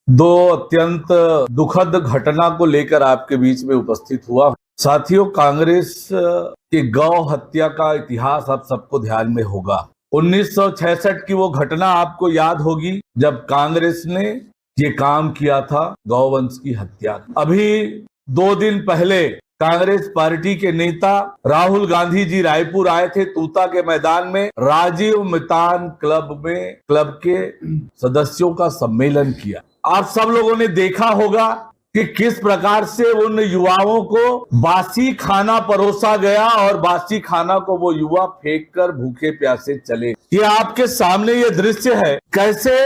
दो अत्यंत दुखद घटना को लेकर आपके बीच में उपस्थित हुआ। साथियों, कांग्रेस की गौ हत्या का इतिहास आप सबको ध्यान में होगा। 1966 की वो घटना आपको याद होगी जब कांग्रेस ने ये काम किया था, गौवंश की हत्या। अभी 2 दिन पहले कांग्रेस पार्टी के नेता राहुल गांधी जी रायपुर आए थे, तूता के मैदान में राजीव मितान क्लब के सदस्यों का सम्मेलन किया। आप सब लोगों ने देखा होगा कि किस प्रकार से उन युवाओं को बासी खाना परोसा गया और बासी खाना को वो युवा फेंक कर भूखे प्यासे चले। ये आपके सामने ये दृश्य है, कैसे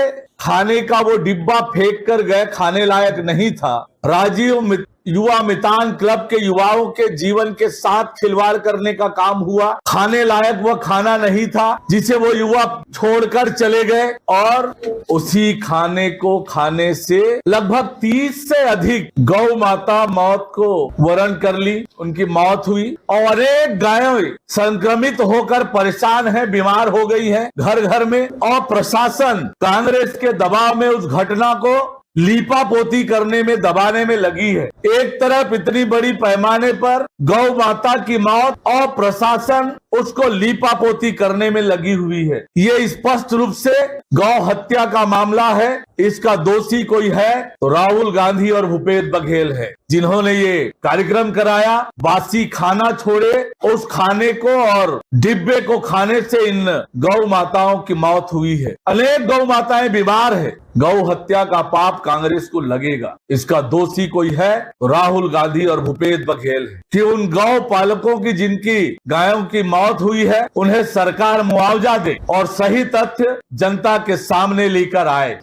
खाने का वो डिब्बा फेंक कर गए, खाने लायक नहीं था। राजीव युवा मितान क्लब के युवाओं के जीवन के साथ खिलवाड़ करने का काम हुआ। खाने लायक वो खाना नहीं था जिसे वो युवा छोड़कर चले गए और उसी खाने को खाने से लगभग 30 से अधिक गौ माता मौत को वरण कर ली, उनकी मौत हुई और अनेक गायें संक्रमित होकर परेशान हैं, बीमार हो गई हैं घर घर में। और प्रशासन कांग्रेस के दबाव में उस घटना को लीपा पोती करने में, दबाने में लगी है। एक तरफ इतनी बड़ी पैमाने पर गौ माता की मौत और प्रशासन उसको लीपा पोती करने में लगी हुई है। ये स्पष्ट रूप से गौ हत्या का मामला है। इसका दोषी कोई है तो राहुल गांधी और भूपेश बघेल है, जिन्होंने ये कार्यक्रम कराया। बासी खाना छोड़े, उस खाने को और डिब्बे को खाने से इन गौ माताओं की मौत हुई है। अनेक गौ माताएं बीमार है। गौ हत्या का पाप कांग्रेस को लगेगा। इसका दोषी कोई है तो राहुल गांधी और भूपेश बघेल है कि उन गौ पालकों की जिनकी गायों की मौत हुई है, उन्हें सरकार मुआवजा दे और सही तथ्य जनता के सामने लेकर आए।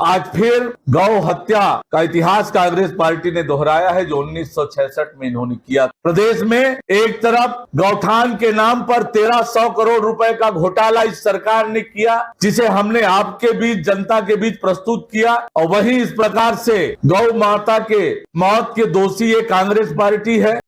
आज फिर गौ हत्या का इतिहास कांग्रेस पार्टी ने दोहराया है, जो 1966 में इन्होंने किया। प्रदेश में एक तरफ गौठान के नाम पर 1300 करोड़ रुपए का घोटाला इस सरकार ने किया, जिसे हमने आपके बीच, जनता के बीच प्रस्तुत किया, और वहीं इस प्रकार से गौ माता के मौत के दोषी ये कांग्रेस पार्टी है।